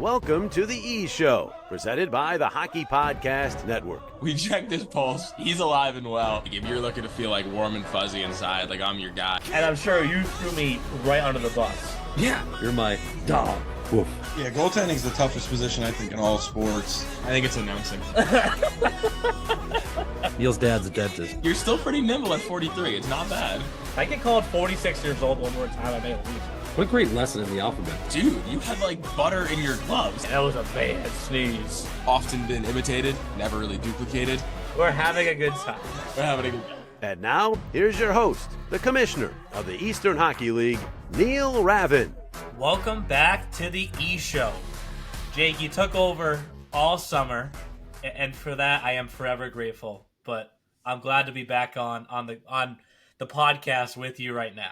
Welcome to the EShow, presented by the Hockey Podcast Network. We checked his pulse. He's alive and well. If you're looking to feel like warm and fuzzy inside, like I'm your guy. And I'm sure you threw me right under the bus. Yeah. You're my dog. Woof. Yeah, goaltending is the toughest position, I think, in all sports. I think it's announcing. Neil's dad's a dentist. You're still pretty nimble at 43. It's not bad. If I get called 46 years old one more time, I may leave. What a great lesson in the alphabet. Dude, you had like butter in your gloves. That was a bad sneeze. Often been imitated, never really duplicated. We're having a good time. We're having a good time. And now, here's your host, the commissioner of the Eastern Hockey League, Neil Ravin. Welcome back to the EShow. Jake, you took over all summer, and for that I am forever grateful. But I'm glad to be back on the podcast with you right now.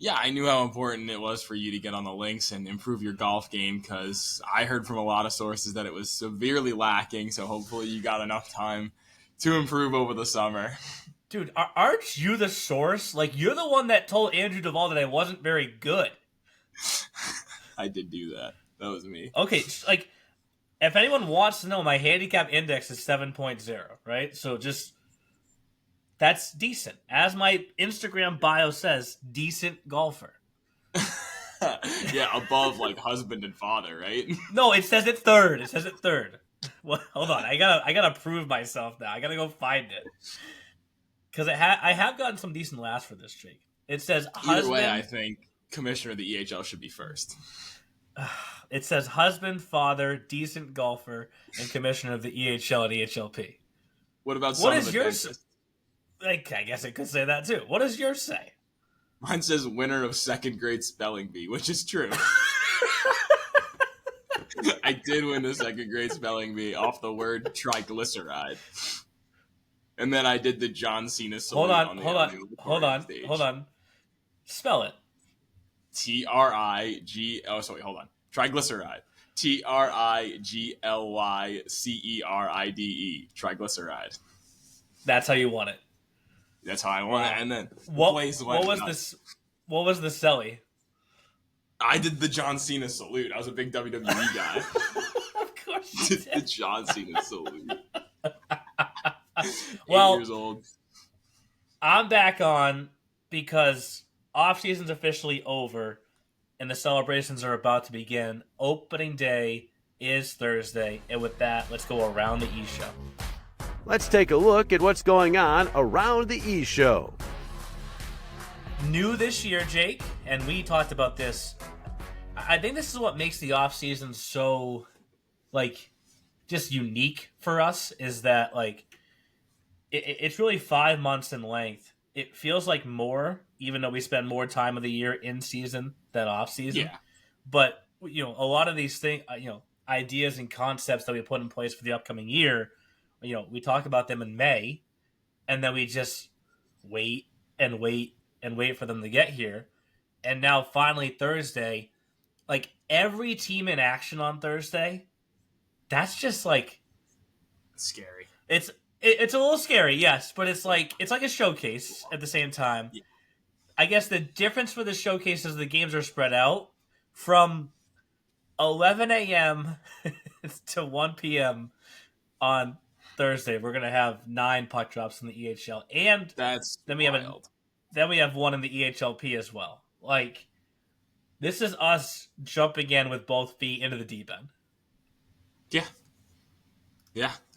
Yeah, I knew how important it was for you to get on the links and improve your golf game because I heard from a lot of sources that it was severely lacking, so hopefully you got enough time to improve over the summer. Dude, aren't you the source? Like, you're the one that told Andrew Duvall that I wasn't very good. I did do that. That was me. Okay, like, if anyone wants to know, my handicap index is 7.0, right? So just... that's decent. As my Instagram bio says, decent golfer. Yeah, above like husband and father, right? No, it says it third. It says it third. Well, hold on. I gotta prove myself now. I gotta go find it. Because I have gotten some decent laughs for this, Jake. It says husband. Either way, I think commissioner of the EHL should be first. It says husband, father, decent golfer, and commissioner of the EHL and EHLP. What about what son is of a yours? dentist? Like, I guess it could say that too. What does yours say? Mine says winner of second grade spelling bee, which is true. I did win the second grade spelling bee off the word triglyceride. And then I did the John Cena salute Hold on. Spell it. T-R-I-G... oh, sorry, hold on. Triglyceride. Triglyceride. Triglyceride. That's how you want it. That's how I want it. And then what was the celly? I did the John Cena salute. I was a big WWE guy. Of course you did. The John Cena salute. Well, 8 years old. I'm back on because off season's officially over and the celebrations are about to begin. Opening day is Thursday, and with that, let's go around the EShow. Let's take a look at what's going on around the EShow. New this year, Jake, and we talked about this. I think this is what makes the off season so, like, just unique for us, is that, like, it's really 5 months in length. It feels like more, even though we spend more time of the year in season than off season. Yeah. But, you know, a lot of these things, ideas and concepts that we put in place for the upcoming year, we talk about them in May, and then we just wait and wait and wait for them to get here. And now finally Thursday, like every team in action on Thursday, that's just like Scary. it's a little scary, yes, but it's like a showcase at the same time. Yeah. I guess the difference for the showcase is the games are spread out from 11 a.m. to 1 p.m. on Thursday. We're gonna have 9 puck drops in the EHL, and then we have one in the EHLP as well. Like, this is us jumping in with both feet into the deep end. Yeah.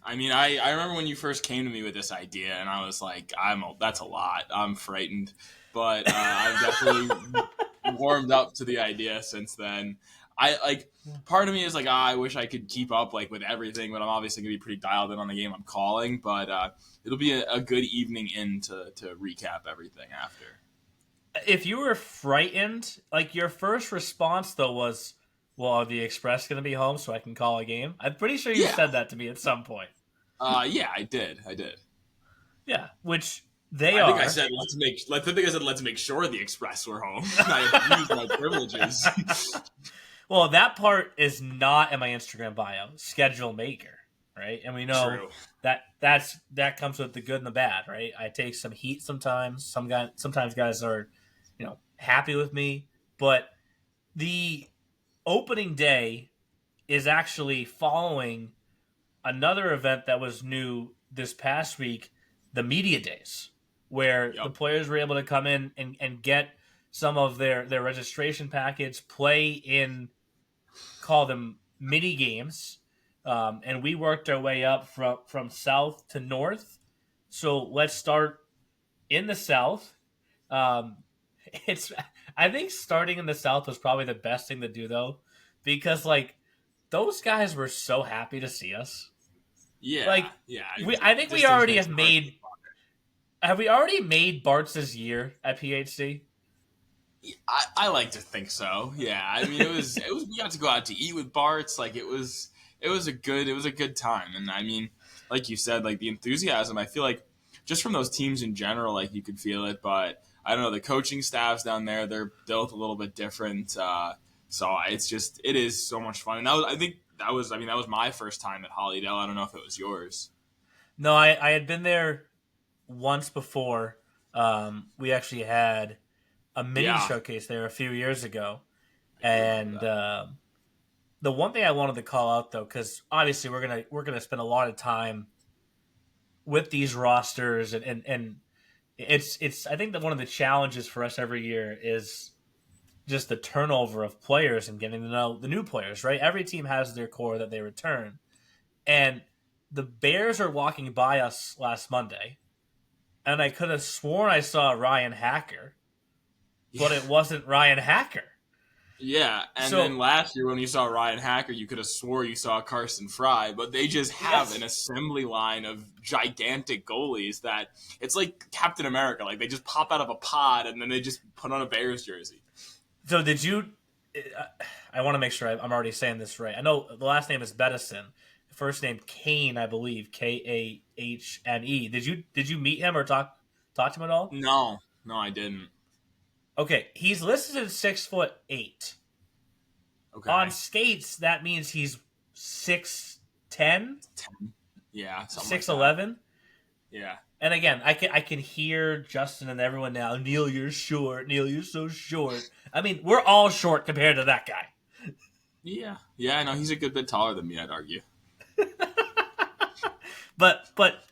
I mean, I remember when you first came to me with this idea, and I was like, that's a lot. I'm frightened. But I've definitely warmed up to the idea since then. Part of me is like, I wish I could keep up like with everything, but I'm obviously going to be pretty dialed in on the game I'm calling. But it'll be a good evening to recap everything after. If you were frightened, like your first response though was, well, are the Express going to be home so I can call a game? I'm pretty sure you said that to me at some point. Yeah, I did. Yeah, which I think I said let's make sure the Express were home. I used my privileges. Well, that part is not in my Instagram bio. Schedule maker, right? And we know that comes with the good and the bad, right? I take some heat sometimes. Sometimes guys are, happy with me, but the opening day is actually following another event that was new this past week, the media days, where the players were able to come in and get some of their registration package, play in, call them mini games, and we worked our way up from south to north. So let's start in the south. I think starting in the south was probably the best thing to do, though, because like those guys were so happy to see us. Yeah, like yeah. I think we already have made. Have we already made Bart's year at PHC? I like to think so. Yeah, I mean, it was we got to go out to eat with Bart's. Like it was a good time. And I mean, like you said, like the enthusiasm. I feel like just from those teams in general, like you could feel it. But I don't know, the coaching staffs down there, they're built a little bit different. So it is so much fun. And that was my first time at Hollydale. I don't know if it was yours. No, I had been there once before. We actually had a mini showcase there a few years ago. And the one thing I wanted to call out, though, because obviously we're gonna spend a lot of time with these rosters, and it's I think that one of the challenges for us every year is just the turnover of players and getting to know the new players, right? Every team has their core that they return. And the Bears are walking by us last Monday, and I could have sworn I saw Ryan Hacker, but it wasn't Ryan Hacker. Yeah, and then last year when you saw Ryan Hacker, you could have swore you saw Carson Fry, but they just have an assembly line of gigantic goalies that it's like Captain America. Like they just pop out of a pod and then they just put on a Bears jersey. So did you – I want to make sure I'm already saying this right. I know the last name is Bedison. First name Kane, I believe, Kahne. Did you meet him or talk to him at all? No, I didn't. Okay, he's listed at 6'8". Okay. On skates, that means he's 6'10". 10. Yeah. 6'11". Yeah. And again, I can hear Justin and everyone now. Neil, you're short. Neil, you're so short. I mean, we're all short compared to that guy. Yeah. Yeah, I know. He's a good bit taller than me, I'd argue. But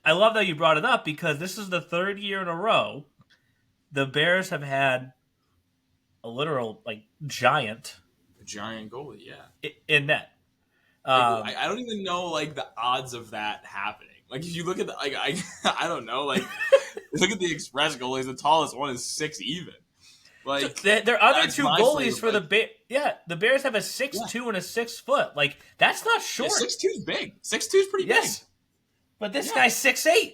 I love that you brought it up because this is the third year in a row the Bears have had a literal giant goalie, yeah, in net. I don't even know like the odds of that happening. Like if you look at the I don't know, like look at the Express goalies. The tallest one is 6 even. Like there are other two goalies for the Bears. Yeah, the Bears have a 6'2" and a 6 foot. Like that's not short. Yeah, 6'2" is big. 6'2" is pretty big. But this guy's 6'8".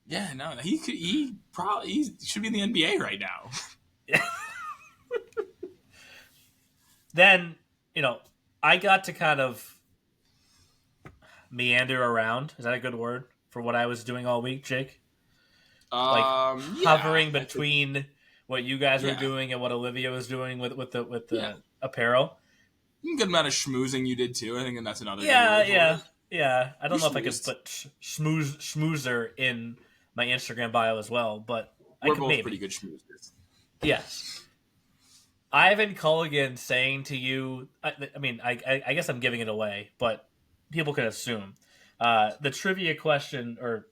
Yeah, no, he should be in the NBA right now. Then, I got to kind of meander around. Is that a good word for what I was doing all week, Jake? Hovering between what you guys were doing and what Olivia was doing with the apparel. Good amount of schmoozing you did too. I think that's another. Yeah. I don't know if I could put schmoozer in my Instagram bio as well, but we're I could both maybe. Pretty good schmoozers. Yes. Ivan Culligan saying to you, I guess I'm giving it away, but people can assume. The trivia question or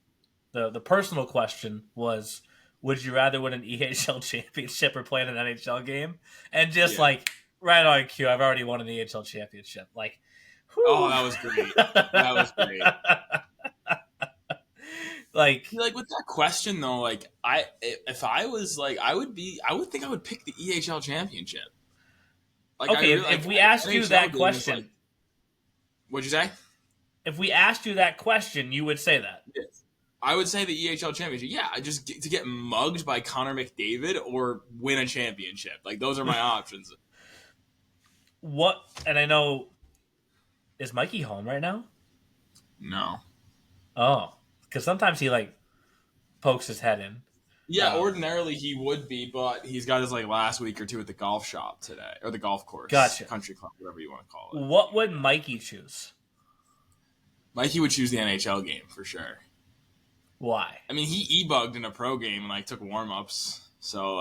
the personal question was, would you rather win an EHL championship or play in an NHL game? And just right on cue, I've already won an EHL championship. Like, whew. Oh, that was great. That was great. Like with that question though, if I was I would think I would pick the EHL championship. If we asked you that question, what'd you say? If we asked you that question, you would say that. Yes. I would say the EHL championship. Yeah, to get mugged by Connor McDavid or win a championship. Like those are my options. What? And I know, is Mikey home right now? No. Oh. Because sometimes he pokes his head in. Yeah, ordinarily he would be, but he's got his last week or two at the golf shop today, or the golf course, gotcha. Country club, whatever you want to call it. What would Mikey choose? Mikey would choose the NHL game for sure. Why? I mean, he e-bugged in a pro game and took warm-ups, so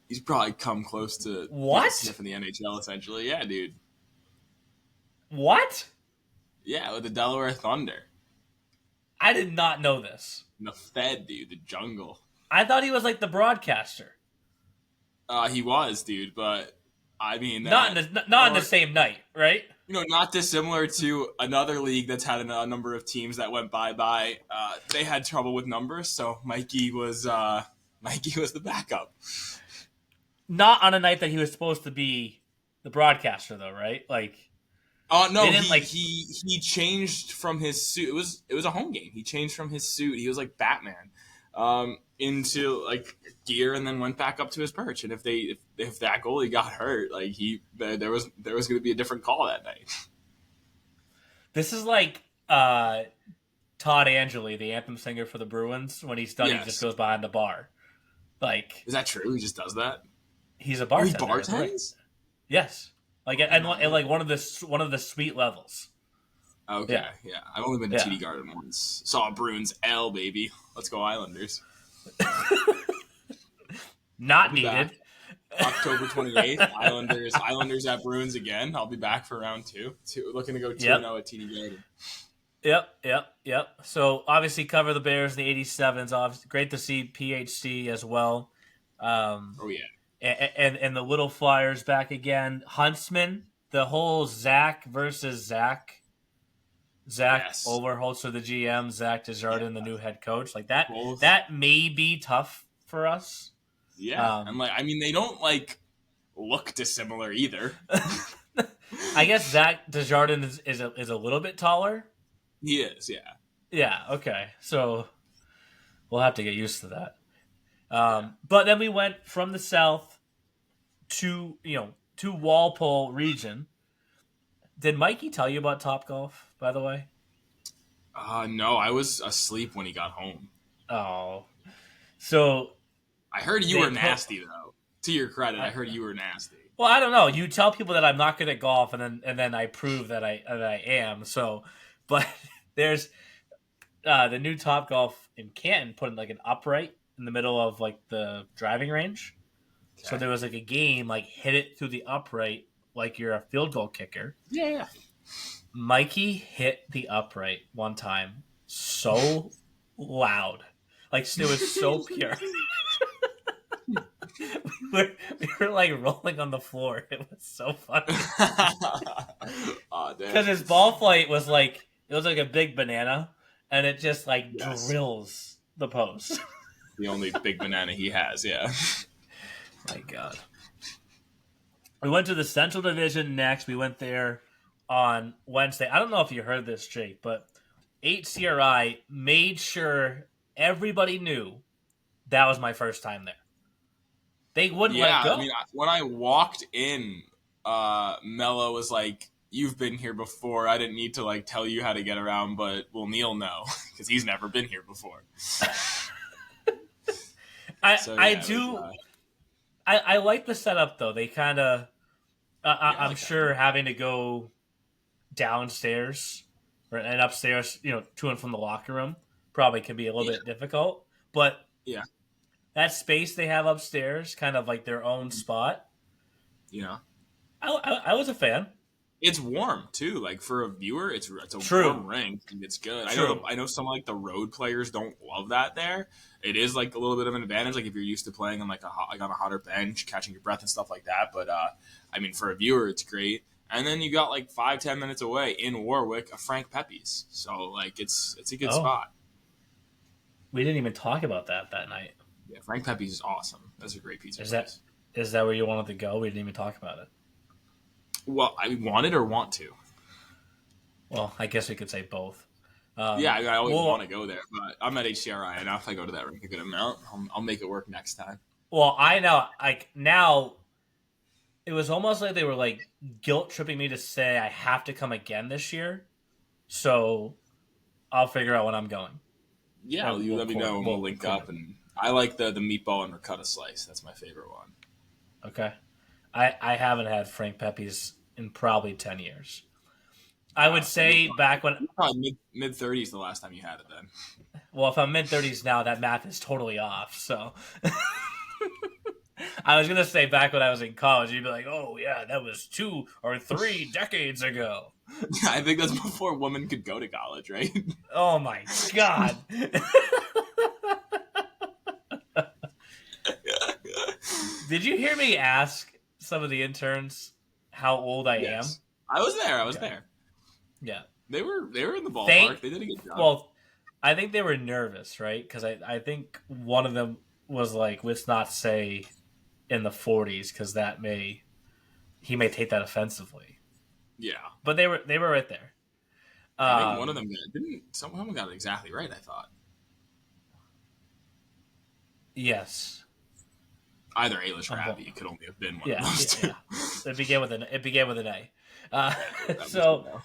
he's probably come close to what sniffing the NHL essentially. Yeah, dude. What? Yeah, with the Delaware Thunder. I did not know this. In the Fed, dude, the jungle. I thought he was like the broadcaster. He was, dude, but I mean, Not in the same night, right? Not dissimilar to another league that's had a number of teams that went bye-bye. They had trouble with numbers, so Mikey was the backup. Not on a night that he was supposed to be the broadcaster, though, right? Like, no, they didn't, he changed from his suit. It was a home game. He changed from his suit. He was like Batman, into like gear, and then went back up to his perch. And if that goalie got hurt, like there was going to be a different call that night. this is like Todd Angeli, the anthem singer for the Bruins. When he's done, Yes. he just goes behind the bar. Like, Is that true? He just does that? he's a Or he bartender. Right? bartends? Yes, like and like one of the suite levels. Okay, yeah. I've only been to Yeah. TD Garden once. Saw a Bruins L, baby. Let's go Islanders. Not I'll be needed. back. October 28th, Islanders at Bruins again. I'll be back for round two. Looking to go 2-0 at TD Garden. Yep. So obviously cover the Bears in the 87s. Obviously, great to see PHC as well. Oh, yeah. And the Little Flyers back again. Huntsman, the whole Zach versus Zach. Zach Yes. Overholtzer, the GM. Zach Desjardins, the new head coach. Like that. Both. That may be tough for us. Yeah. And they don't look dissimilar either. I guess Zach Desjardins is a little bit taller. He is, yeah. Yeah. Okay. So we'll have to get used to that. But then we went from the south to Walpole region. Did Mikey tell you about Topgolf, by the way? No, I was asleep when he got home. Oh. So I heard you were nasty, though. To your credit, I heard you were nasty. well, I don't know. You tell people that I'm not good at golf, and then I prove that I am. So, but there's the new Topgolf in Canton put in like an upright in the middle of like the driving range. Okay. So there was like a game like hit it through the upright like you're a field goal kicker. Yeah. Mikey hit the upright one time so loud. Like it was so pure. we were like rolling on the floor. It was so funny. Because his ball flight was like it was like a big banana, and it just like drills the post. The only big banana he has, yeah. My God. We went to the Central Division next. We went there on Wednesday. I don't know if you heard this, Jake, but HCRI made sure everybody knew that was my first time there. They wouldn't let it go. I mean, when I walked in, Mello was like, "You've been here before. I didn't need to like tell you how to get around, but will Neil know because he's never been here before." I like the setup though. They kind of, I'm sure having to go downstairs and upstairs, to and from the locker room probably can be a little bit difficult. But that space they have upstairs, kind of like their own spot. I was a fan. It's warm too. Like for a viewer, it's a warm rink. It's good. I know some like the road players don't love that there. It is like a little bit of an advantage. Like if you're used to playing on like on a hotter bench, catching your breath and stuff like that. But I mean, for a viewer, it's great. And then you got like 5-10 minutes away in Warwick, a Frank Pepe's. So like it's a good spot. We didn't even talk about that night. Yeah, Frank Pepe's is awesome. That's a great pizza. Is that where you wanted to go? We didn't even talk about it. Well, I wanted or want to. Well, I guess we could say both. I always want to go there, but I'm at HCRI enough. I go to that rink a good amount. I'll make it work next time. Well, I know. Like now, it was almost like they were like guilt tripping me to say I have to come again this year. So I'll figure out when I'm going. Yeah, you let me know and we'll link up. And I like the meatball and ricotta slice. That's my favorite one. Okay. I haven't had Frank Pepe's in probably 10 years. I would say back when... Probably mid-30s the last time you had it then. Well, if I'm mid-30s now, that math is totally off, so... I was going to say back when I was in college, you'd be like, oh, yeah, that was 2 or 3 decades ago. I think that's before women could go to college, right? Oh my god. Did you hear me ask some of the interns how old I am? I was there. Yeah. They were in the ballpark. They did a good job. Well, I think they were nervous, right? Because I think one of them was like, let's not say in the 40s because he may take that offensively. Yeah. But they were right there. I think one of them someone got it exactly right, I thought. Yes. Either Ailish or Abby. It could only have been one of those two. Yeah. It began with an A. So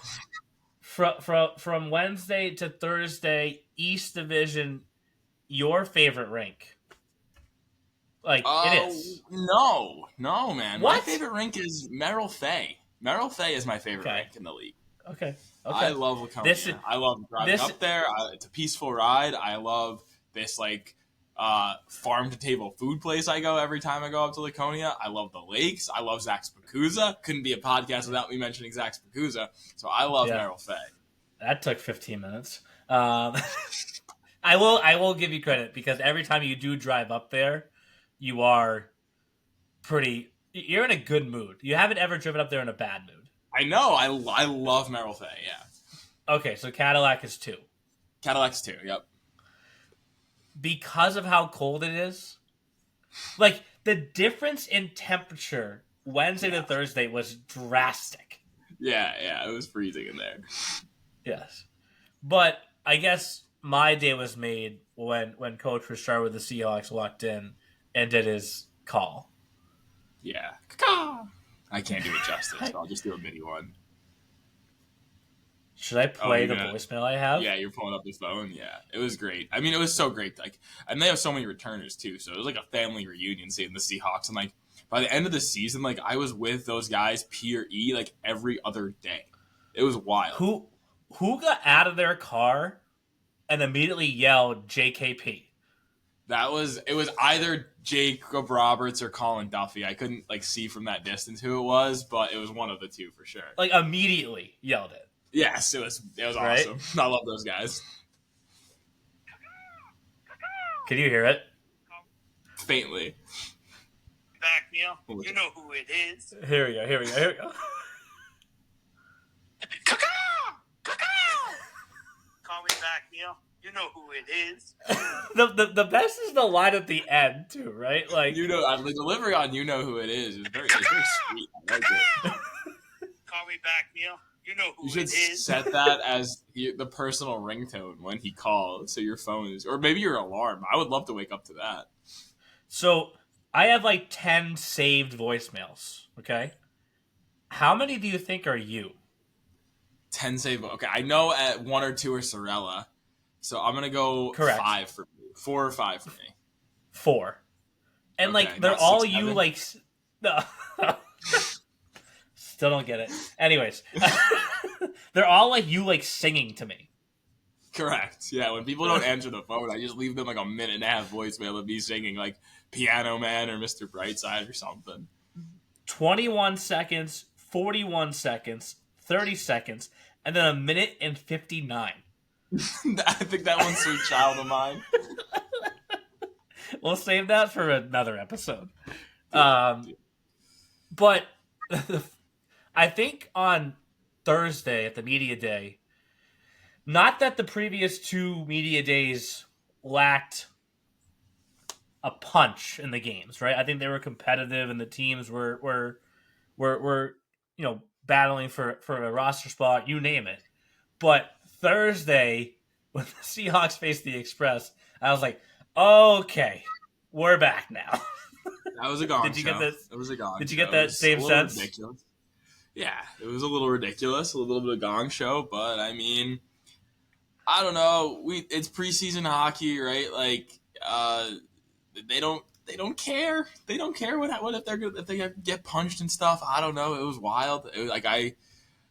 from Wednesday to Thursday, East Division, your favorite rink? Like it is. No, man. What? My favorite rink is Merrill Fay. Merrill Fay is my favorite rink in the league. Okay. I love Laconia. I love driving up there. It's a peaceful ride. I love this farm to table food place I go every time I go up to Laconia. I love the lakes. I love Zach's Pacuza. Couldn't be a podcast without me mentioning Zach's Pacuza. So I love Merrill Fay. That took 15 minutes. I will give you credit because every time you do drive up there, you're in a good mood. You haven't ever driven up there in a bad mood. I know. I love Merrill Fay, yeah. Okay, so Cadillac is 2. Cadillac's 2, yep. Because of how cold it is, like the difference in temperature Wednesday to Thursday was drastic. Yeah, it was freezing in there. Yes. But I guess my day was made when Coach Richard with the Seahawks walked in and did his call. Yeah. I can't do it justice, so I'll just do a mini one. Should I play the voicemail I have? Yeah, you're pulling up the phone. Yeah, it was great. I mean, it was so great. And they have so many returners too, so it was like a family reunion seeing the Seahawks. And by the end of the season, I was with those guys P or E every other day. It was wild. Who got out of their car and immediately yelled JKP? It was either Jacob Roberts or Colin Duffy. I couldn't see from that distance who it was, but it was one of the two for sure. Immediately yelled it. Yes, it was right? Awesome. I love those guys. Can you hear it? Faintly. Back, Neil. You know who it is. Here we go. Call me back, Neil. You know who it is. The best is the line at the end too, right? The delivery on "You Know Who It Is" is very sweet. I like it. Call me back, Neil. You know who you should it is. set that as the personal ringtone when he calls, so your phone is, or maybe your alarm. I would love to wake up to that. So I have 10 saved voicemails. Okay, how many do you think are you? 10 saved. Okay, I know at 1 or 2 are Sorella, so I'm gonna go Correct. 5 for me. 4 or 5 for me. 4, and Okay, they're all 6, you no. Still don't get it. Anyways, they're all you singing to me. Correct. Yeah, when people don't answer the phone, I just leave them a minute and a half voicemail of me singing Piano Man or Mr. Brightside or something. 21 seconds, 41 seconds, 30 seconds, and then 1 minute and 59. I think that one's Sweet Child of Mine. We'll save that for another episode. But I think on Thursday at the media day, not that the previous 2 media days lacked a punch in the games, right? I think they were competitive and the teams were battling for a roster spot, you name it. But Thursday, when the Seahawks faced the Express, I was like, okay, we're back now. That was a gong Did you show. get that? It was a gong Did you show. get that same sense? Ridiculous. Yeah, it was a little ridiculous, a little bit of gong show, but I mean, I don't know. It's preseason hockey, right? They don't care. They don't care if they get punched and stuff. I don't know. It was wild. I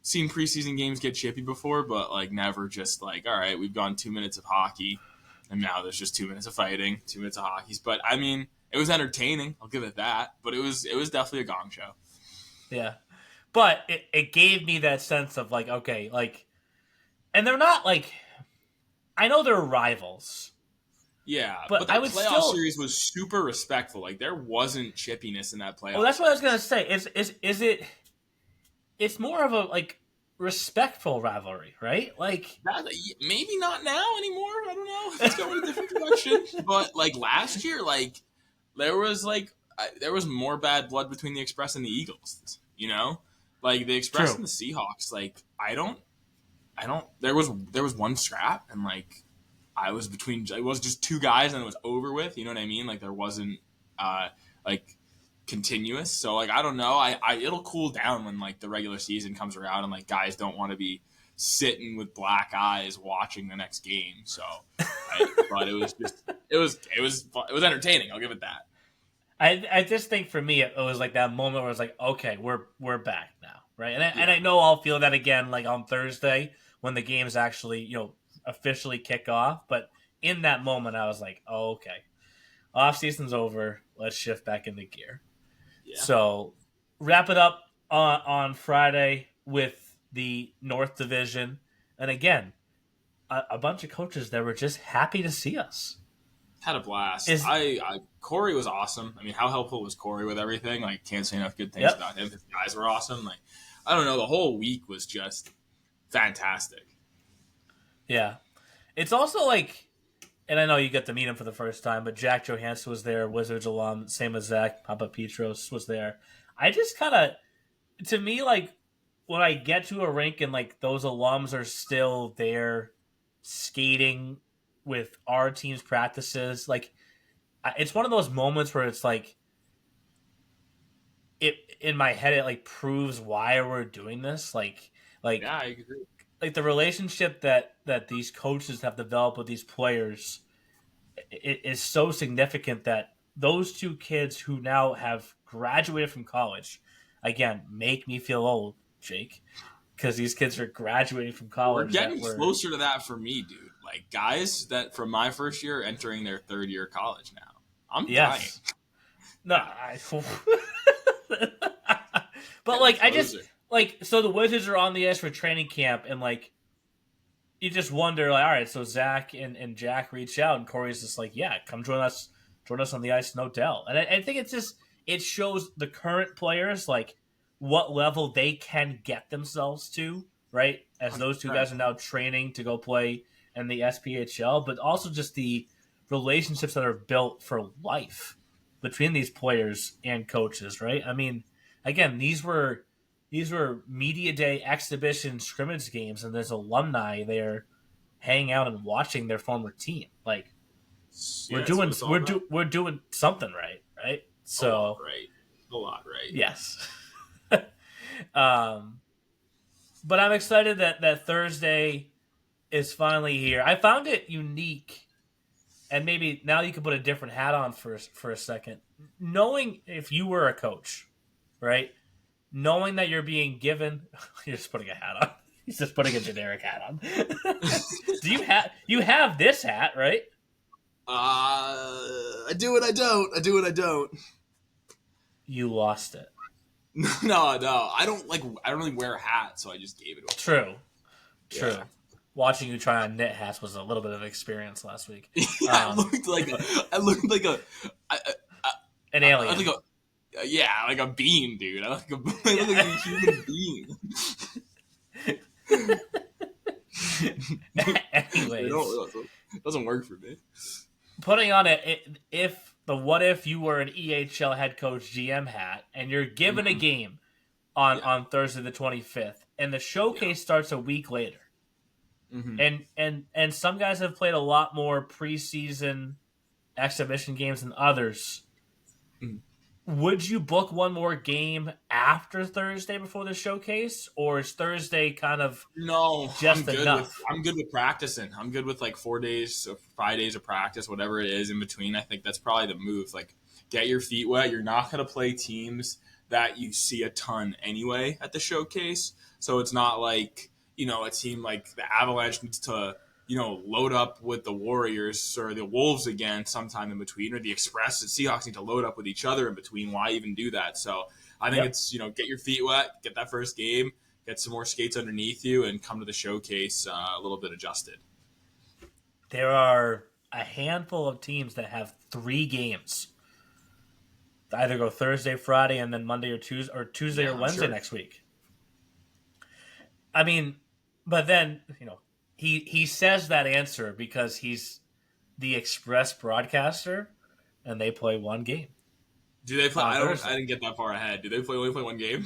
seen preseason games get chippy before, but never just all right, we've gone 2 minutes of hockey, and now there's just 2 minutes of fighting, 2 minutes of hockey. But I mean, it was entertaining. I'll give it that. But it was definitely a gong show. Yeah. But it gave me that sense of like, okay, like, and they're not like, I know they're rivals. Yeah, but but I that would playoff still- series was super respectful. Like there wasn't chippiness in that playoff. Well, that's what I was gonna say. Is it? It's more of a like respectful rivalry, right? Like Maybe not now anymore. I don't know if it's going a different direction. But like last year, like there was more bad blood between the Express and the Eagles. You know, like the Express True. and the Seahawks. Like I don't. There was one scrap and like. I was between. It was just two guys, and it was over with. You know what I mean? Like there wasn't like continuous. So like I don't know. I it'll cool down when like the regular season comes around, and like guys don't want to be sitting with black eyes watching the next game. So, but it was entertaining. I'll give it that. I just think for me it was like that moment where it's like, okay, we're back now, right? And I know I'll feel that again like on Thursday when the games actually officially kick off. But in that moment, I was like, oh, okay, off season's over. Let's shift back into gear. Yeah. So wrap it up on Friday with the North Division, and again, a bunch of coaches that were just happy to see us. Had a blast. Corey was awesome. I mean, how helpful was Corey with everything? Like, can't say enough good things about him. His guys were awesome. Like, I don't know. The whole week was just fantastic. Yeah. It's also like, and I know you get to meet him for the first time, but Jack Johansson was there, Wizards alum, same as Zach, Papa Petros was there. I just kind of, to me, like, when I get to a rink and, like, those alums are still there skating with our team's practices, like, it's one of those moments where it's like, in my head, it, like, proves why we're doing this. Like, yeah, I agree. Like the relationship that these coaches have developed with these players is so significant that those two kids who now have graduated from college, again, make me feel old, Jake, because these kids are graduating from college. We're getting closer to that for me, dude. Like guys that from my first year entering their third year of college now. I'm dying. No, but like I just. Like, so the Wizards are on the ice for training camp, and, like, you just wonder, like, all right, so Zach and Jack reach out, and Corey's just like, yeah, come join us on the ice, no doubt. And I think it shows the current players, like, what level they can get themselves to, right? As those two guys are now training to go play in the SPHL, but also just the relationships that are built for life between these players and coaches, right? I mean, again, these were media day exhibition scrimmage games, and there's alumni there hanging out and watching their former team. Like we're doing something right? So a lot right. Yes. But I'm excited that Thursday is finally here. I found it unique, and maybe now you can put a different hat on for a second. Knowing if you were a coach, right? Knowing that you're being given, you're just putting a hat on. He's just putting a generic hat on. You have this hat, right? I do and I don't. I do and I don't. You lost it. No. I don't really wear a hat, so I just gave it away. True. Yeah. Watching you try on knit hats was a little bit of an experience last week. Yeah, I looked like an alien. Like a bean, dude. I look like a human being. Anyways, it doesn't work for me. Putting on what if you were an EHL head coach GM hat and you're given a game on Thursday the 25th, and the showcase starts a week later. Mm-hmm. And some guys have played a lot more preseason exhibition games than others. Mm-hmm. Would you book one more game after Thursday before the showcase, or is Thursday kind of just enough? I'm good with practicing. I'm good with like 4 days, 5 days of practice, whatever it is in between. I think that's probably the move. Like, get your feet wet. You're not going to play teams that you see a ton anyway at the showcase. So it's not like, a team like the Avalanche needs to, load up with the Warriors or the Wolves again sometime in between, or the Express and Seahawks need to load up with each other in between. Why even do that? So I think it's, get your feet wet, get that first game, get some more skates underneath you, and come to the showcase a little bit adjusted. There are a handful of teams that have 3 games. Either go Thursday, Friday, and then Monday or Tuesday or Wednesday next week. I mean, but then, he says that answer because he's the Express broadcaster, and they play 1 game. Do they play? I didn't get that far ahead. Do they only play 1 game?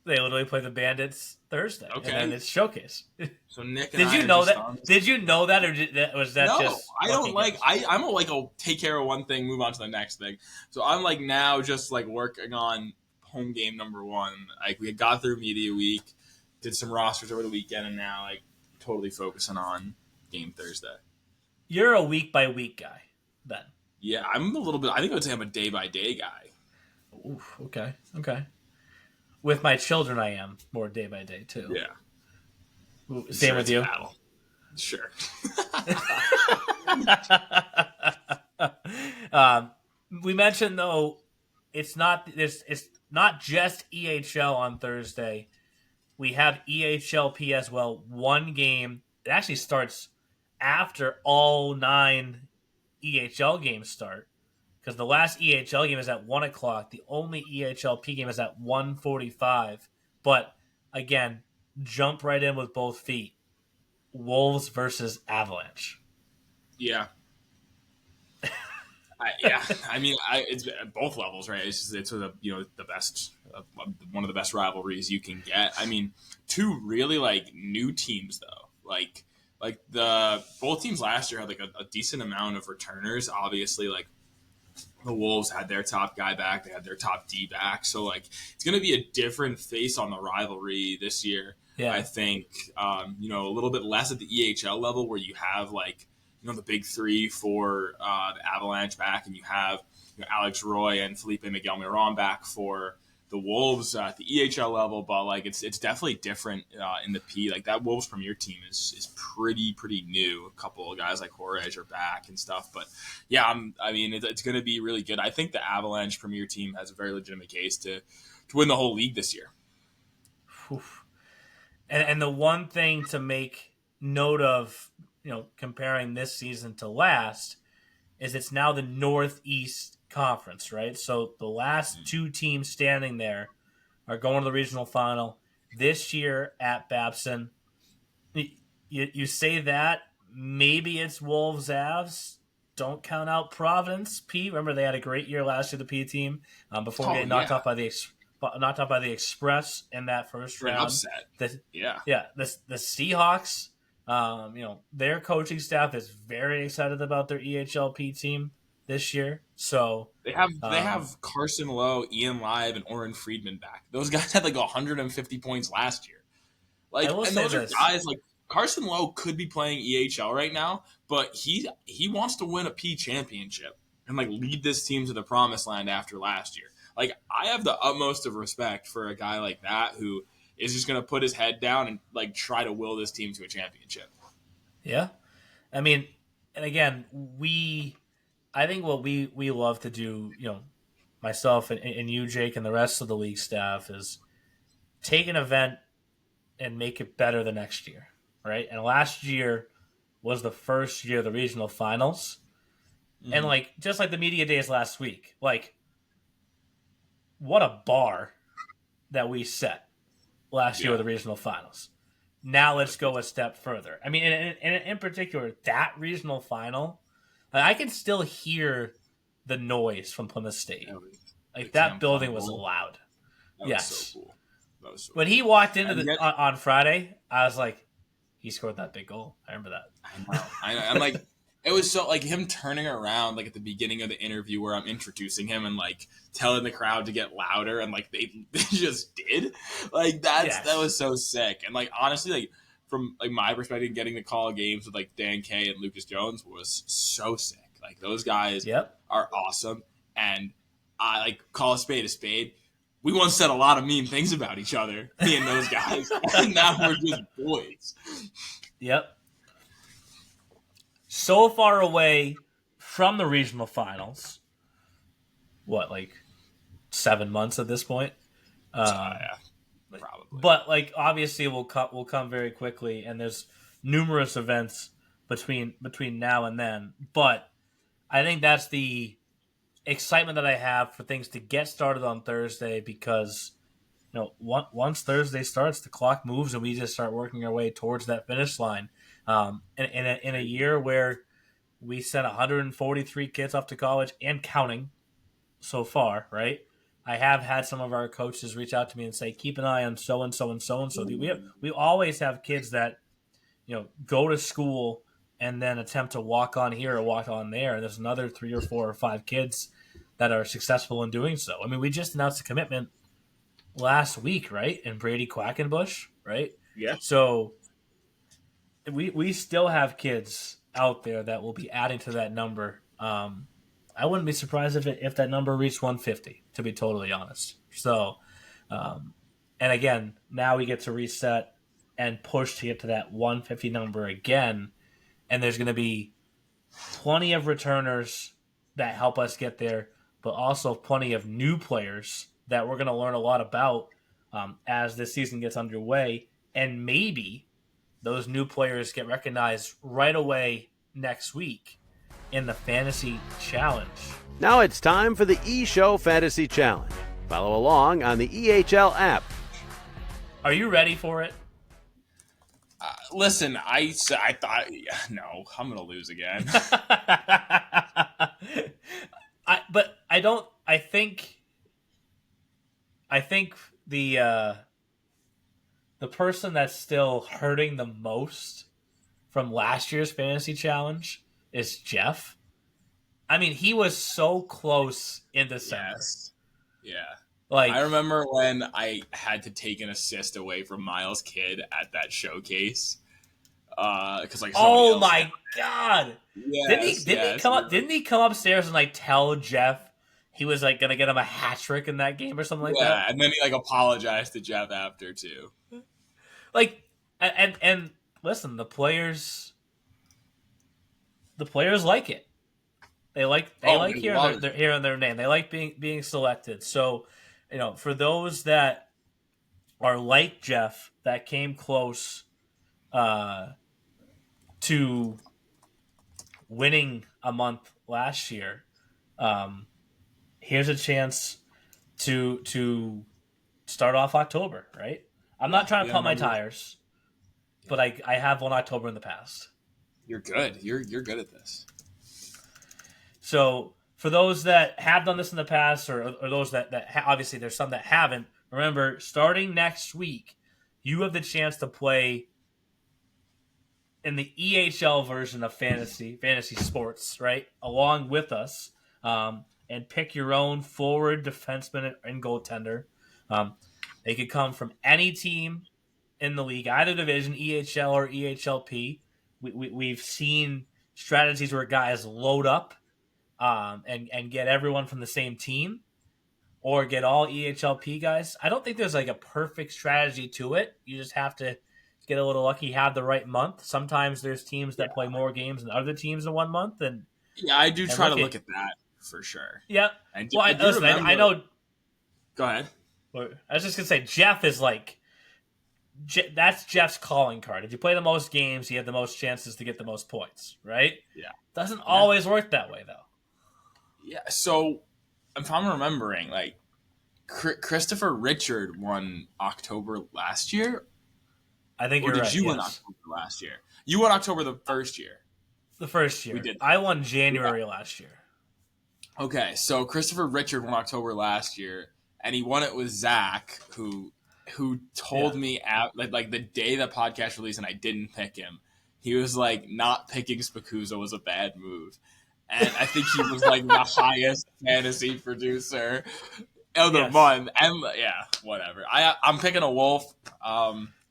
They literally play the Bandits Thursday. Okay. And then it's showcase. So Nick and Did you know that? Did you know that, or was that just? No, I don't like. I'm a take care of one thing, move on to the next thing. So I'm like now just like working on home game number 1. Like we got through media week, did some rosters over the weekend, and now like totally focusing on game Thursday. You're a week by week guy, then. Yeah, I'm a little bit. I think I would say I'm a day by day guy. Oof, okay. With my children, I am more day by day too. Yeah. Ooh, same with you. Battle. Sure. We mentioned though, it's not just EHL on Thursday. We have EHLP as well. 1 game. It actually starts after all 9 EHL games start, because the last EHL game is at 1:00. The only EHLP game is at 1:45. But again, jump right in with both feet. Wolves versus Avalanche. Yeah. It's at both levels, right? It's the best, one of the best rivalries you can get. I mean, 2 really like new teams though. Like both teams last year had like a decent amount of returners. Obviously, like the Wolves had their top guy back, they had their top D back. So like it's going to be a different face on the rivalry this year. Yeah. I think a little bit less at the EHL level where you have like the big 3 for the Avalanche back, and you have Alex Roy and Felipe Miguel Miron back for the Wolves at the EHL level. But like it's definitely different in the P. Like that Wolves Premier team is pretty new. A couple of guys like Jorge are back and stuff. But yeah, it's going to be really good. I think the Avalanche Premier team has a very legitimate case to win the whole league this year. Oof. And the one thing to make note of, comparing this season to last, is it's now the Northeast Conference, right? So the last 2 teams standing there are going to the regional final this year at Babson. You say that, maybe it's Wolves Avs. Don't count out Providence P. Remember they had a great year last year, the P team, before getting knocked off by the Express in that first round. Upset. The Seahawks. Their coaching staff is very excited about their EHLP team this year. So they have Carson Lowe, Ian Live, and Oren Friedman back. Those guys had like 150 points last year. Like, and those are guys like Carson Lowe could be playing EHL right now, but he wants to win a P championship and like lead this team to the promised land after last year. Like I have the utmost of respect for a guy like that who is just going to put his head down and like try to will this team to a championship. Yeah. I mean, and again, I think what we love to do, myself and you, Jake, and the rest of the league staff is take an event and make it better the next year, right? And last year was the first year of the regional finals. Mm-hmm. And like, just like the media days last week, like what a bar that we set last year with the regional finals. Now let's go a step further. I mean, in particular, that regional final, I can still hear the noise from Plymouth State. Like that building was loud. Yes. So cool. That was so when he walked into on Friday, I was like, he scored that big goal. I remember that. I know. I'm like, it was so like him turning around like at the beginning of the interview where I'm introducing him and like telling the crowd to get louder, and like they just did. Like that was so sick. And like honestly, like from like my perspective, getting to call games with like Dan Kay and Lucas Jones was so sick. Like those guys are awesome, and I like call a spade a spade. We once said a lot of mean things about each other, me and those guys, and now we're just boys. Yep. So far away from the regional finals. What, like 7 months at this point? Yeah, probably. But like obviously will come very quickly, and there's numerous events between now and then. But I think that's the excitement that I have for things to get started on Thursday, because once Thursday starts, the clock moves and we just start working our way towards that finish line. In a year where we sent 143 kids off to college and counting so far, right? I have had some of our coaches reach out to me and say, keep an eye on so and so and so and so. We always have kids that go to school and then attempt to walk on here or walk on there. And there's another 3 or 4 or 5 kids that are successful in doing so. I mean, we just announced a commitment last week, right? And Brady Quackenbush, right? Yeah. So we still have kids out there that will be adding to that number. I wouldn't be surprised if that number reached 150, to be totally honest. So, and again, now we get to reset and push to get to that 150 number again. And there's going to be plenty of returners that help us get there, but also plenty of new players that we're going to learn a lot about as this season gets underway. And maybe those new players get recognized right away next week in the Fantasy Challenge. Now it's time for the EHshow Fantasy Challenge. Follow along on the EHL app. Are you ready for it? Listen, I thought, no, I'm going to lose again. I think the person that's still hurting the most from last year's Fantasy Challenge is Jeff. I mean, he was so close in December. Yes. Yeah. Like, I remember when I had to take an assist away from Miles Kidd at that showcase. Because oh my god! Yes, Didn't he come upstairs and like tell Jeff he was like gonna get him a hat trick in that game or something like that? Yeah, and then he like apologized to Jeff after too. Like, and listen, the players like it. They like hearing their name. They like being selected. So, for those that are like Jeff that came close to winning a month last year, here's a chance to start off October, right? I'm not trying to pump my tires, but I have won October in the past. You're good. You're good at this. So for those that have done this in the past, or those that obviously there's some that haven't, remember, starting next week, you have the chance to play in the EHL version of fantasy sports, right? Along with us, and pick your own forward, defenseman, and goaltender. They could come from any team in the league, either division, EHL or EHLP. We've seen strategies where guys load up and get everyone from the same team, or get all EHLP guys. I don't think there's like a perfect strategy to it. You just have to get a little lucky, have the right month. Sometimes there's teams that play more games than other teams in 1 month. And yeah, I do try to look at that for sure. Yeah. I know. Go ahead. I was just going to say, Jeff is like, that's Jeff's calling card. If you play the most games, you have the most chances to get the most points, right? Yeah. Doesn't always work that way, though. Yeah, so if I'm remembering, like, Christopher Richard won October last year? I think you're right. Or did you win October last year? You won October the first year. The first year. We did. I won January last year. Okay, so Christopher Richard won October last year, and he won it with Zach, who told me like the day the podcast released and I didn't pick him. He was like, not picking Spokooza was a bad move. And I think he was like the highest fantasy producer of the month. And yeah, whatever. I'm picking a Wolf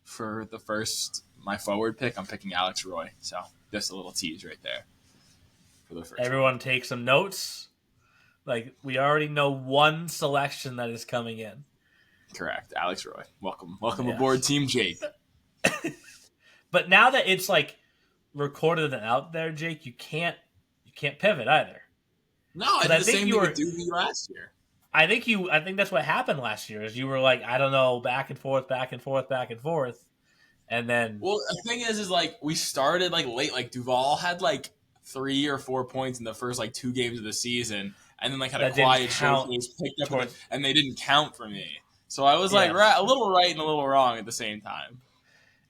for my forward pick. I'm picking Alex Roy. So just a little tease right there for the first. Everyone take some notes. Like, we already know one selection that is coming in. Correct. Alex Roy. Welcome aboard Team Jake. But now that it's like recorded and out there, Jake, you can't pivot either. No, I did the same thing with Doobie last year. I think that's what happened last year. Is you were like, I don't know, back and forth, and then. Well, the thing is like we started like late. Like Duval had like 3 or 4 points in the first like 2 games of the season, and then like had a quiet showcase, picked up, and they didn't count for me. So I was like a little right and a little wrong at the same time.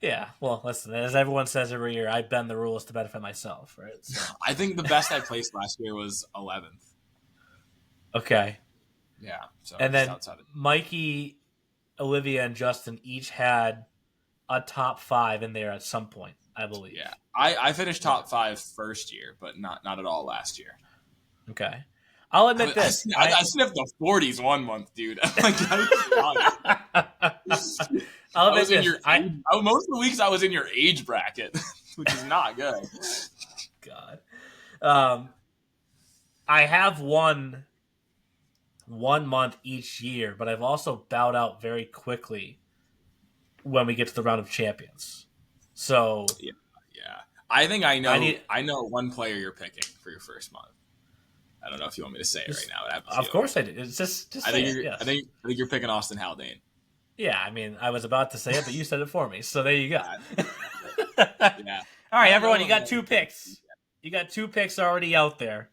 Yeah, well, listen, as everyone says every year, I bend the rules to benefit myself, right? So. I think the best I placed last year was 11th. Okay. Yeah. So and then Mikey, Olivia, and Justin each had a top 5 in there at some point, I believe. Yeah. I finished top 5 first year, but not at all last year. Okay. I'll admit this. I sniffed the 40s one month, dude. I'll admit this. Most of the weeks I was in your age bracket, which is not good. God. I have won 1 month each year, but I've also bowed out very quickly when we get to the round of champions. So yeah. I think I know one player you're picking for your first month. I don't know if you want me to say it right now. Of course I did. It's just I think you're picking Austin Haldane. Yeah, I mean, I was about to say it, but you said it for me. So there you go. Yeah. All right, everyone, you got 2 picks. You got 2 picks already out there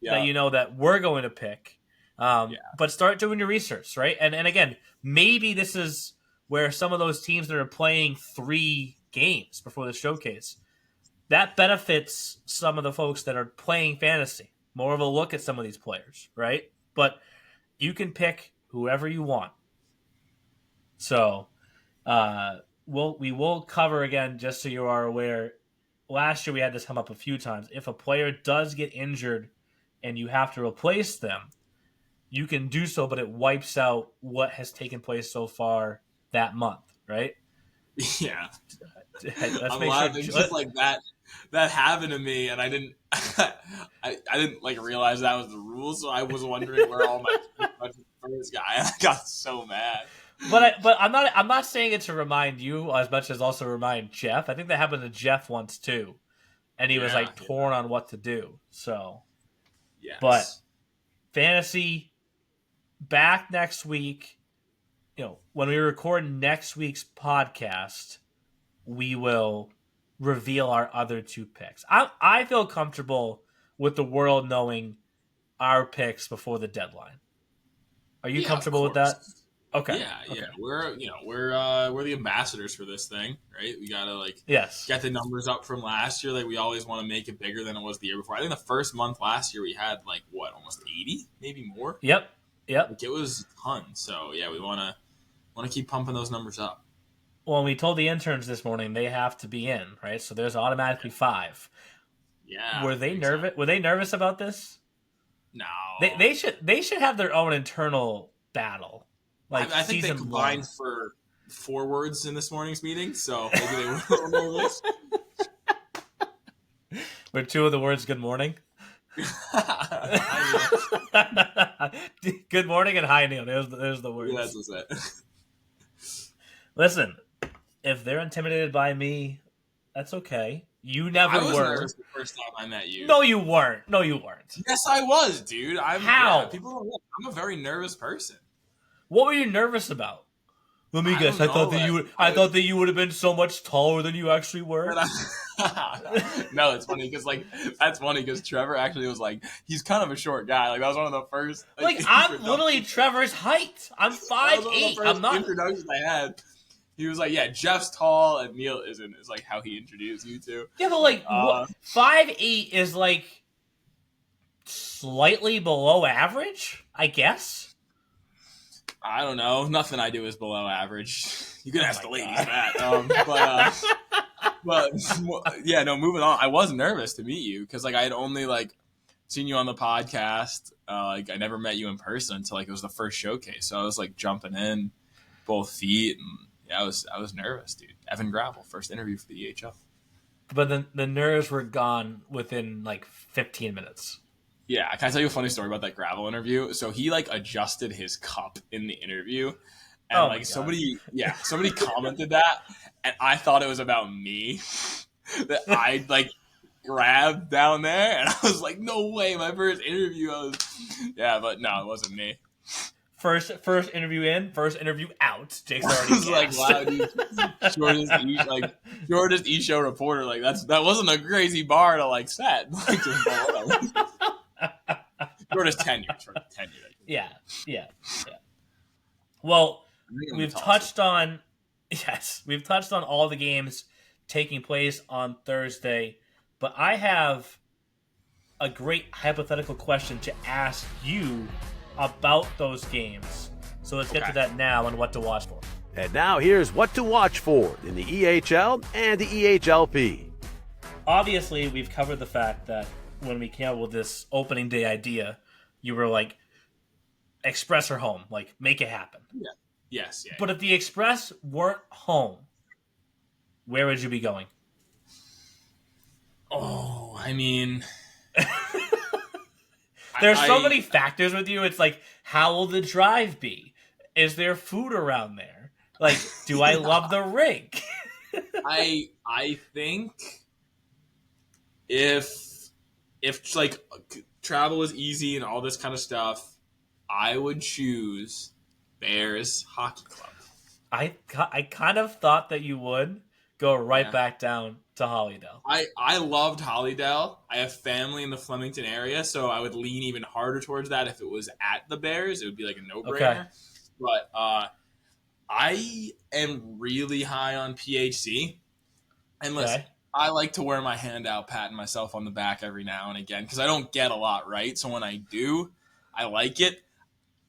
that you know that we're going to pick. But start doing your research, right? And again, maybe this is where some of those teams that are playing 3 games before the showcase, that benefits some of the folks that are playing fantasy. More of a look at some of these players, right? But you can pick whoever you want. So we will cover again, just so you are aware. Last year we had this come up a few times. If a player does get injured and you have to replace them, you can do so, but it wipes out what has taken place so far that month, right? Yeah. Let's I'm make laughing sure. just like that happened to me, and I didn't I didn't like realize that was the rule, so I was wondering where all my first guy. I got so mad. But I'm not saying it to remind you as much as also remind Jeff. I think that happened to Jeff once too, and he was like torn on what to do. So, yes. But fantasy back next week. You know, when we record next week's podcast, we will reveal our other 2 picks. I feel comfortable with the world knowing our picks before the deadline. Are you comfortable with that? Okay. Yeah, yeah. We're the ambassadors for this thing, right? We gotta get the numbers up from last year. Like we always want to make it bigger than it was the year before. I think the first month last year we had almost 80, maybe more. Yep. Like it was a ton. So yeah, we wanna keep pumping those numbers up. Well, we told the interns this morning they have to be in, right? So there's automatically 5. Yeah. Were they nervous? Were they nervous about this? No. They should have their own internal battle. I think they combined for 4 words in this morning's meeting, so maybe they were a little nervous. Were 2 of the words "good morning"? Good morning and hi, Neil. There's the words. Yeah, that's what's it. Listen, if they're intimidated by me, that's okay. You never were. I was nervous the first time I met you. No, you weren't. Yes, I was, dude. How? Yeah, people don't know. I'm a very nervous person. What were you nervous about? Let me guess. I thought that you would have been so much taller than you actually were. No, it's funny because Trevor actually was like, he's kind of a short guy. Like that was one of the first. I'm literally Trevor's height. I'm 5'8". I'm not. Introductions I had. He was like, yeah, Jeff's tall and Neil isn't. Is like how he introduced you two. Yeah, but 5'8" is slightly below average, I guess. I don't know. Nothing I do is below average. You can ask the ladies that. But yeah, no. Moving on. I was nervous to meet you because I had only seen you on the podcast. I never met you in person until it was the first showcase. So I was jumping in, both feet, and yeah, I was nervous, dude. Evan Gravel, first interview for the EHL. But the nerves were gone within 15 minutes. Yeah, can I tell you a funny story about that Gravel interview? So he adjusted his cup in the interview, and somebody commented that, and I thought it was about me that I grabbed down there, and I was like, no way, my first interview. But no, it wasn't me. First interview in, first interview out. Jake's I already was like, gassed. wow, dude, shortest EShow reporter. Like that wasn't a crazy bar to like set. Like, shortest tenure. Yeah. Well, I think I'm we've the touched on all the games taking place on Thursday, but I have a great hypothetical question to ask you about those games. So let's get to that now and what to watch for. And now here's what to watch for in the EHL and the EHLP. Obviously, we've covered the fact that when we came up with this opening day idea, you were like, Express or home, like make it happen. Yeah. Yes. Yeah. But if the Express weren't home, where would you be going? Oh, I mean, there's so many factors with you. It's like, how will the drive be? Is there food around there? Like, do I love the rink? I think if like travel is easy and all this kind of stuff, I would choose Bears Hockey Club. I kind of thought that you would go right back down to Hollydale. I loved Hollydale. I have family in the Flemington area, so I would lean even harder towards that if it was at the Bears. It would be like a no-brainer. Okay. But I am really high on PHC. And listen, I like to wear my hand out patting myself on the back every now and again because I don't get a lot right. So when I do, I like it.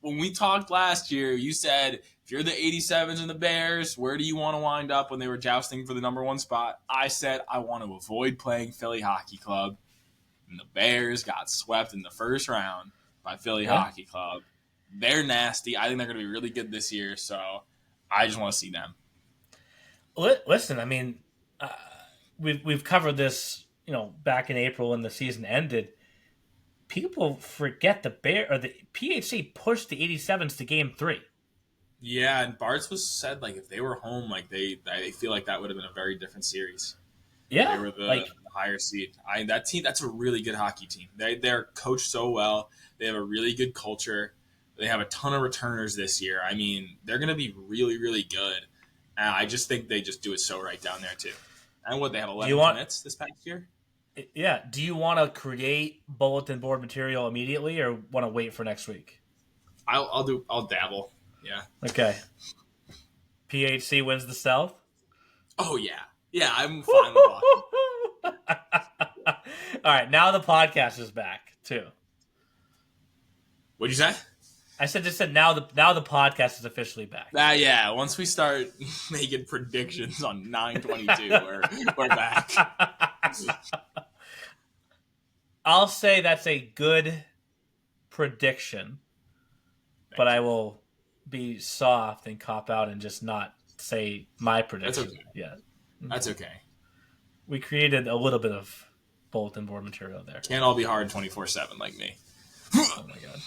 When we talked last year, you said, if you're the 87s and the Bears, where do you want to wind up when they were jousting for the number one spot? I said, I want to avoid playing Philly Hockey Club. And the Bears got swept in the first round by Philly Hockey Club. They're nasty. I think they're going to be really good this year, so I just want to see them. Listen, I mean, we've covered this, back in April when the season ended. People forget the PHC pushed the 87s to game 3. Yeah, and Bart's was said like if they were home, like they feel like that would have been a very different series. Yeah, they were the higher seed. That team, that's a really good hockey team. They're coached so well. They have a really good culture. They have a ton of returners this year. I mean, they're going to be really, really good. And I just think they just do it so right down there too. And they have 11 commits this past year. Yeah. Do you want to create bulletin board material immediately, or want to wait for next week? I'll dabble. Yeah. Okay. PHC wins the South? Oh, yeah. Yeah, I'm fine with All right, now the podcast is back, too. What'd you say? I said now the podcast is officially back. Yeah, once we start making predictions on 9/22, we're back. I'll say that's a good prediction, but I will be soft and cop out and just not say my prediction. That's okay. Yeah. That's okay. We created a little bit of bulletin board material there. Can't all be hard 24/7 like me. Oh my god.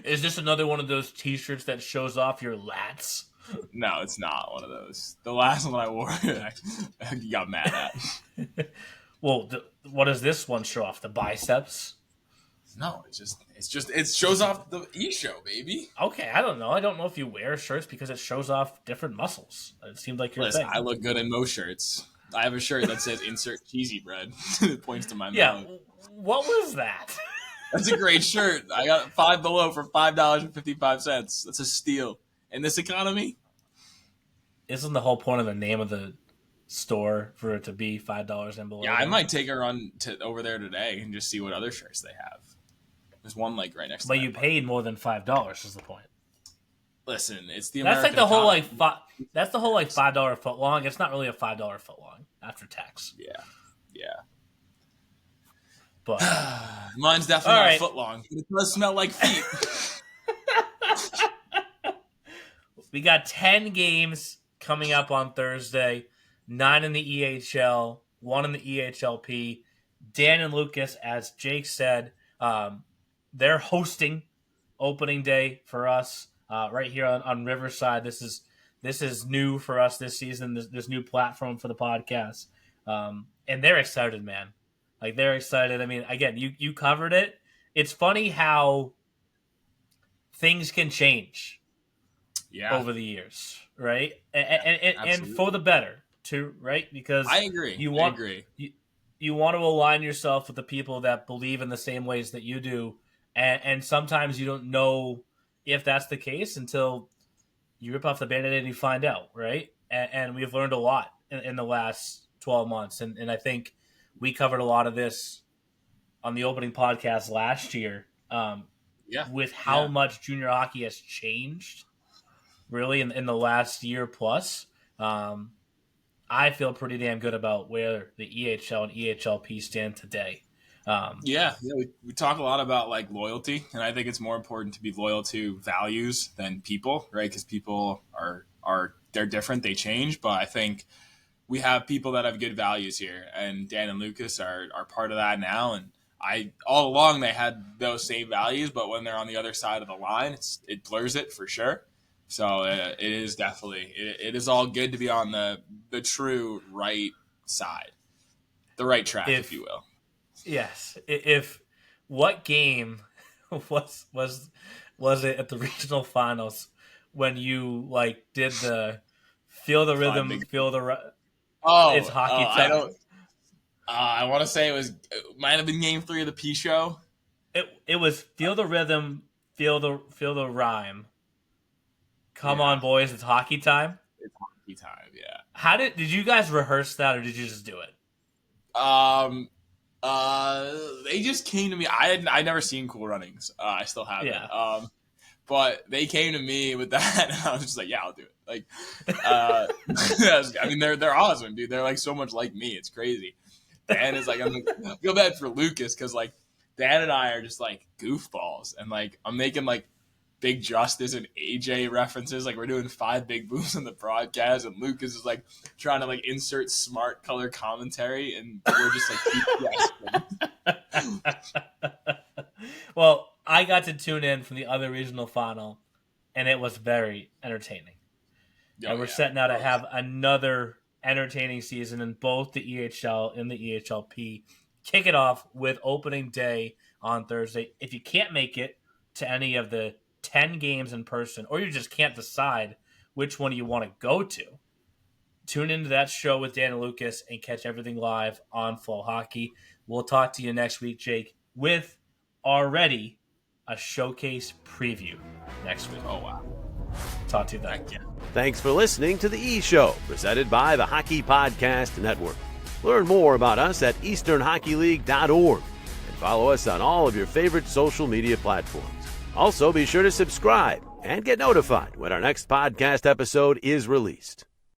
Is this another one of those t-shirts that shows off your lats? No, it's not one of those. The last one I wore, you got mad at. Well, what does this one show off? The biceps? No, it shows off the EShow, baby. Okay, I don't know. I don't know if you wear shirts because it shows off different muscles. It seemed like your thing. I look good in most shirts. I have a shirt that says "Insert cheesy bread." It points to my mouth. Yeah, what was that? That's a great shirt. I got Five Below for $5.55. That's a steal in this economy. Isn't the whole point of the name of the store for it to be $5 and below? Yeah, I might take her over there today and just see what other shirts they have. There's one like right next to. But you paid more than $5. Is the point? Listen, it's the American. That's That's the whole $5 foot long. It's not really a $5 foot long after tax. Yeah. But mine's definitely not a foot long. It does smell like feet. We got 10 games coming up on Thursday. 9 in the EHL, 1 in the EHLP. Dan and Lucas, as Jake said, they're hosting opening day for us right here on Riverside. This is new for us this season. This new platform for the podcast, and they're excited, man. Like, they're excited. I mean, again, you covered it. It's funny how things can change Yeah, over the years, right? And absolutely. for the better, too, right? Because I agree. You want I agree. you want to align yourself with the people that believe in the same ways that you do, and sometimes you don't know if that's the case until you rip off the Band-Aid and you find out, right? And we've learned a lot in the last 12 months, and I think we covered a lot of this on the opening podcast last year. With how much junior hockey has changed, really, in the last year plus. I feel pretty damn good about where the EHL and EHLP stand today. We talk a lot about like loyalty, and I think it's more important to be loyal to values than people, right? Because people are they're different, they change, but I think we have people that have good values here, and Dan and Lucas are part of that now. And all along they had those same values, but when they're on the other side of the line, it blurs it for sure. So it is definitely it is all good to be on the true right side, the right track, if you will. Yes. If what game was it at the regional finals when you like did the feel the rhythm, feel the it's hockey time. I want to say it might have been game 3 of the EShow. It was feel the rhythm, feel the rhyme. Come on, boys! It's hockey time. It's hockey time. Yeah. How did you guys rehearse that, or did you just do it? They just came to me. I never seen Cool Runnings. I still haven't. Yeah. But they came to me with that, and I was just like, yeah, I'll do it. Like, I mean, they're awesome, dude. They're like so much like me. It's crazy. Dan is like, I feel bad for Lucas because like Dan and I are just like goofballs, and like I'm making like Big Justice and AJ references. Like we're doing 5 big boos on the broadcast, and Lucas is like trying to like insert smart color commentary, and we're just like, yes. Well, I got to tune in from the other regional final, and it was very entertaining. And we're setting out to have another entertaining season in both the EHL and the EHLP. Kick it off with opening day on Thursday. If you can't make it to any of the 10 games in person, or you just can't decide which one you want to go to, tune into that show with Dan and Lucas and catch everything live on Flow Hockey. We'll talk to you next week, Jake, with already a showcase preview next week. Oh, wow. Talk to you then. Thanks for listening to the E-Show, presented by the Hockey Podcast Network. Learn more about us at easternhockeyleague.org and follow us on all of your favorite social media platforms. Also, be sure to subscribe and get notified when our next podcast episode is released.